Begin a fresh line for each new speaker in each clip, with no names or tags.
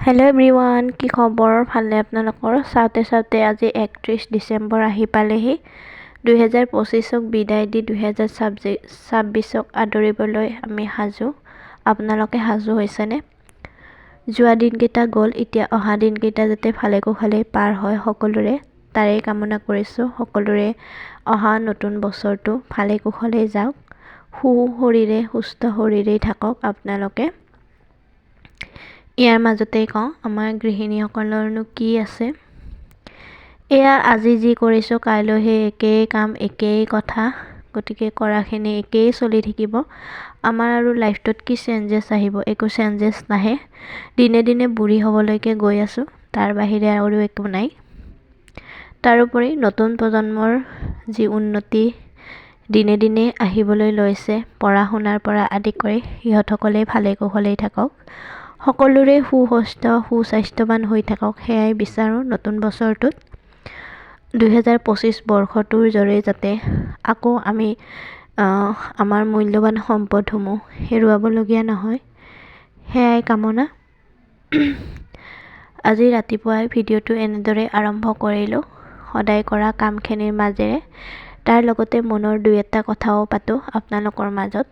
Hello' everyone, কি খবৰ? ভালনে আপোনালোকৰ? চাওঁতে আজি 31 ডিচেম্বৰ আহি পালেহি। 2025ক বিদায় দি 2026ক আদৰিবলৈ আমি সাজু। আপোনালোকে সাজু হৈছেনে? যোৱা দিনকেইটা গ'ল, এতিয়া অহা দিনকেইটা যাতে ভালে কুশলে পাৰ হয় সকলোৰে, তাৰেই কামনা কৰিছোঁ। সকলোৰে অহা নতুন বছৰটো ভালে কুশলে যাওক, সুশৰীৰে সুস্থ শৰীৰেই থাকক আপোনালোকে। ইয়াৰ মাজতেই কওঁ, আমাৰ গৃহিণীসকলৰনো কি আছে। এয়া আজি যি কৰিছোঁ কাইলৈ সেই একেই কাম একেই কথা, গতিকে কৰাখিনি একেই চলি থাকিব। আমাৰ আৰু লাইফটোত কি চেঞ্জেছ আহিব? একো চেঞ্জেছ নাহে। দিনে দিনে বুঢ়ী হ'বলৈকে গৈ আছোঁ, তাৰ বাহিৰে আৰু একো নাই। তাৰোপৰি নতুন প্ৰজন্মৰ যি উন্নতি দিনে দিনে আহিবলৈ লৈছে, পঢ়া শুনাৰ পৰা আদি কৰি সিহঁতসকলে ভালে কুশলেই থাকক, সকলোৰে সুস্বাস্থ্যৱান হৈ থাকক, সেয়াই বিচাৰোঁ। নতুন বছৰটোত 2025 বৰ্ষটোৰ দৰে যাতে আকৌ আমি আমাৰ মূল্যৱান সম্পদসমূহ হেৰুৱাবলগীয়া নহয়, সেয়াই কামনা। আজি ৰাতিপুৱাই ভিডিঅ'টো এনেদৰে আৰম্ভ কৰিলোঁ, সদায় কৰা কামখিনিৰ মাজেৰে, তাৰ লগতে মনৰ দুই এটা কথাও পাতোঁ আপোনালোকৰ মাজত।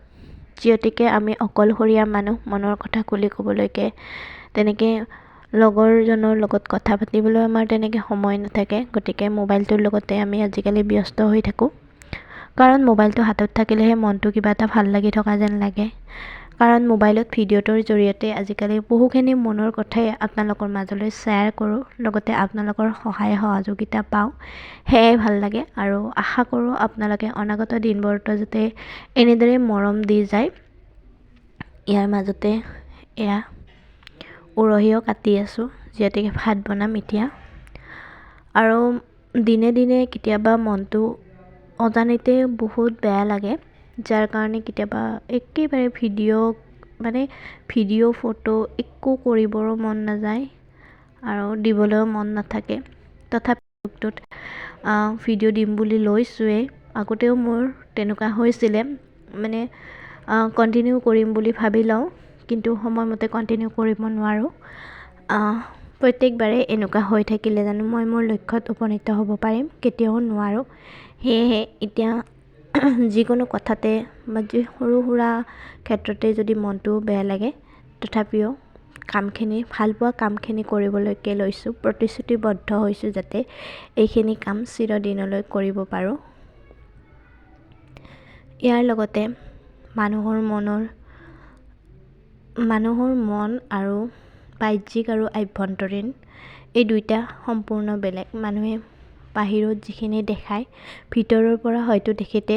যিহেতুকে আমি অকলশৰীয়া মানুহ, মনৰ কথা খুলি ক'বলৈকে তেনেকৈ লগৰজনৰ লগত কথা পাতিবলৈ আমাৰ তেনেকৈ সময় নাথাকে। গতিকে মোবাইলটোৰ লগতে আমি আজিকালি ব্যস্ত হৈ থাকোঁ, কাৰণ মোবাইলটো হাতত থাকিলেহে মনটো কিবা এটা ভাল লাগি থকা যেন লাগে। কাৰণ মোবাইলত ভিডিঅ'টোৰ জৰিয়তে আজিকালি বহুখিনি মনৰ কথাই আপোনালোকৰ মাজলৈ শ্বেয়াৰ কৰোঁ, লগতে আপোনালোকৰ সহায় সহযোগিতা পাওঁ, সেয়াই ভাল লাগে। আৰু আশা কৰোঁ আপোনালোকে অনাগত দিনবোৰতো যাতে এনেদৰে মৰম দি যায়। ইয়াৰ মাজতে এয়া উৰহিও কাটি আছোঁ, যিহেতুকে ভাত বনাম এতিয়া। আৰু দিনে দিনে কেতিয়াবা মনটো অজানিতে বহুত বেয়া লাগে, যাৰ কাৰণে কেতিয়াবা একেবাৰে ভিডিঅ' ফটো একো কৰিবৰো মন নাযায় আৰু দিবলৈও মন নাথাকে। তথাপি ভিডিঅ' দিম বুলি লৈছোঁৱেই। আগতেও মোৰ তেনেকুৱা হৈছিলে, কণ্টিনিউ কৰিম বুলি ভাবি লওঁ, কিন্তু সময়মতে কণ্টিনিউ কৰিব নোৱাৰোঁ। প্ৰত্যেকবাৰে এনেকুৱা হৈ থাকিলে জানো মই মোৰ লক্ষ্যত উপনীত হ'ব পাৰিম? কেতিয়াও নোৱাৰোঁ। সেয়েহে এতিয়া যিকোনো কথাতে বা সৰু সুৰা ক্ষেত্ৰতে যদি মনটো বেয়া লাগে, তথাপিও ভালপোৱা কামখিনি কৰিবলৈকে লৈছোঁ, প্ৰতিশ্ৰুতিবদ্ধ হৈছোঁ যাতে এইখিনি কাম চিৰদিনলৈ কৰিব পাৰোঁ। ইয়াৰ লগতে মানুহৰ মন আৰু বাহ্যিক আৰু আভ্যন্তৰীণ এই দুইটা সম্পূৰ্ণ বেলেগ। মানুহে বাহিৰত যিখিনি দেখায়, ভিতৰৰ পৰা হয়তো তেখেতে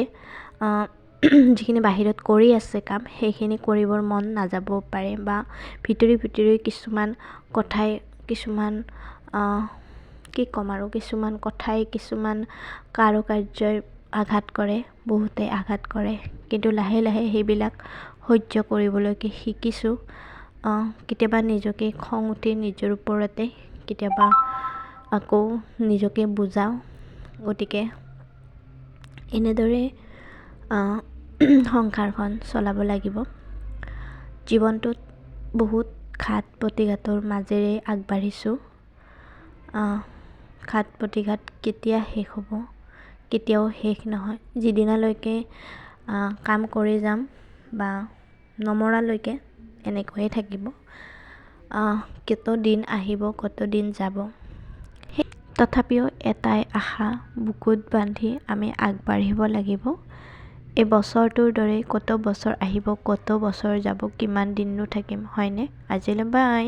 যিখিনি বাহিৰত কৰি আছে কাম, সেইখিনি কৰিবৰ মন নাযাব পাৰে, বা ভিতৰি কিছুমান কথাই কিছুমান কাৰুকাৰ্যই আঘাত কৰে, বহুতে আঘাত কৰে। কিন্তু লাহে লাহে সেইবিলাক সহ্য কৰিবলৈকে শিকিছোঁ। কেতিয়াবা নিজকে খং উঠে নিজৰ ওপৰতে, কেতিয়াবা আকৌ নিজকে বুজাওঁ। গতিকে এনেদৰে সংসাৰখন চলাব লাগিব। জীৱনটোত বহুত ঘাত প্ৰতিঘাতৰ মাজেৰে আগবাঢ়িছোঁ। ঘাত প্ৰতিঘাত কেতিয়া শেষ হ'ব? কেতিয়াও শেষ নহয়। যিদিনালৈকে কাম কৰি যাম বা নমৰালৈকে এনেকৈয়ে থাকিব। কত দিন আহিব, কত দিন যাব। তথাপিও এটাই আশা বুকুত বান্ধি আমি আগবাঢ়িব লাগিব। এই বছৰটোৰ দৰে কত বছৰ আহিব, কত বছৰ যাব, কিমান দিননো থাকিম, হয়নে? আজিলৈ বাই।